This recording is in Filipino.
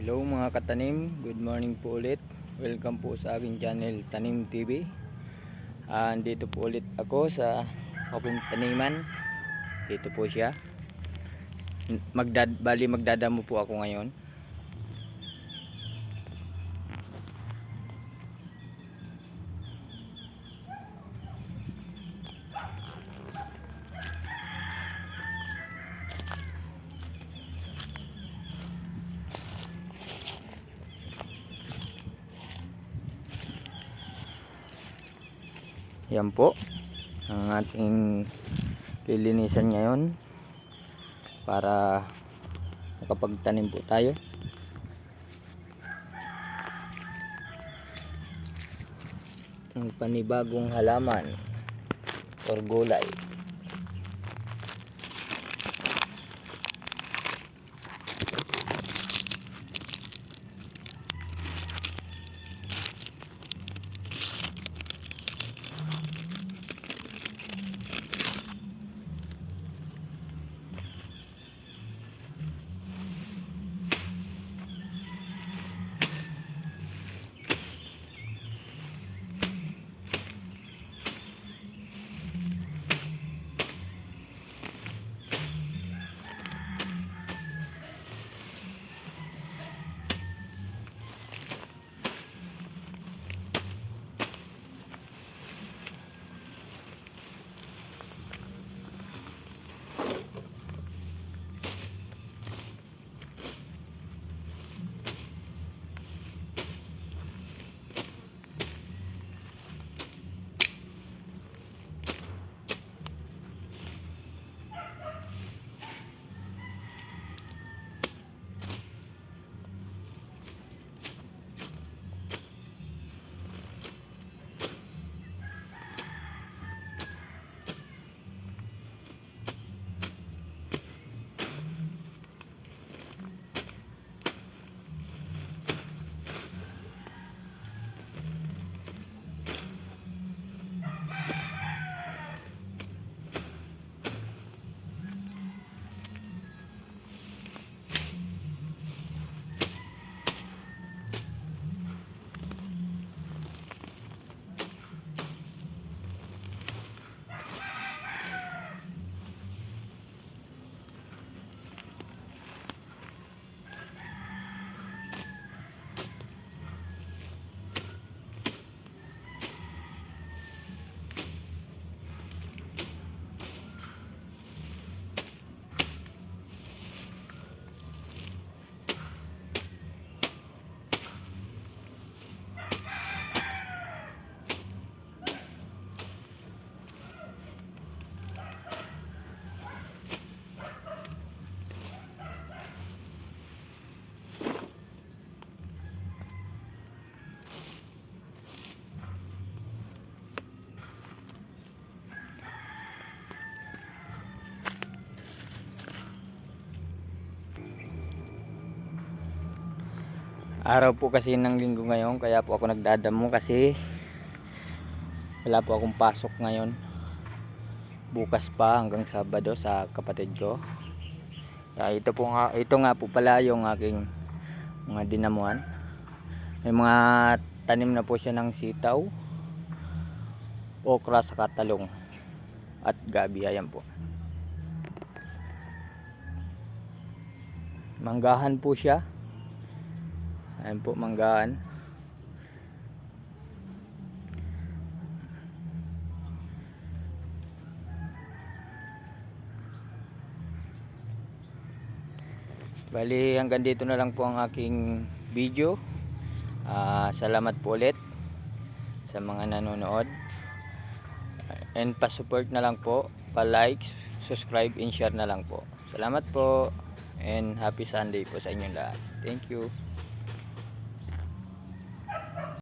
Hello mga katanim, good morning po ulit. Welcome po sa aking channel Tanim TV. Dito po ulit ako sa aking taniman. Dito po siya. Magdadamo po ako ngayon. Yan po ang ating lilinisan ngayon para makapagtanim po tayo. Ng panibagong halaman or gulay. Araw po kasi ng linggo ngayon, kaya po ako nagdadamo kasi wala po akong pasok ngayon. Bukas pa hanggang Sabado sa kapatid ko. Kaya ito nga po pala yung aking mga dinamuhan. May mga tanim na po siya ng sitaw, okra sa talong at gabi. Ayan po. Manggahan po siya. Ayan po, manggahan. Bali, hanggang dito na lang po ang aking video. Salamat po ulit sa mga nanonood. And pa-support na lang po, pa-like, subscribe, and share na lang po. Salamat po. And happy Sunday po sa inyong lahat. Thank you.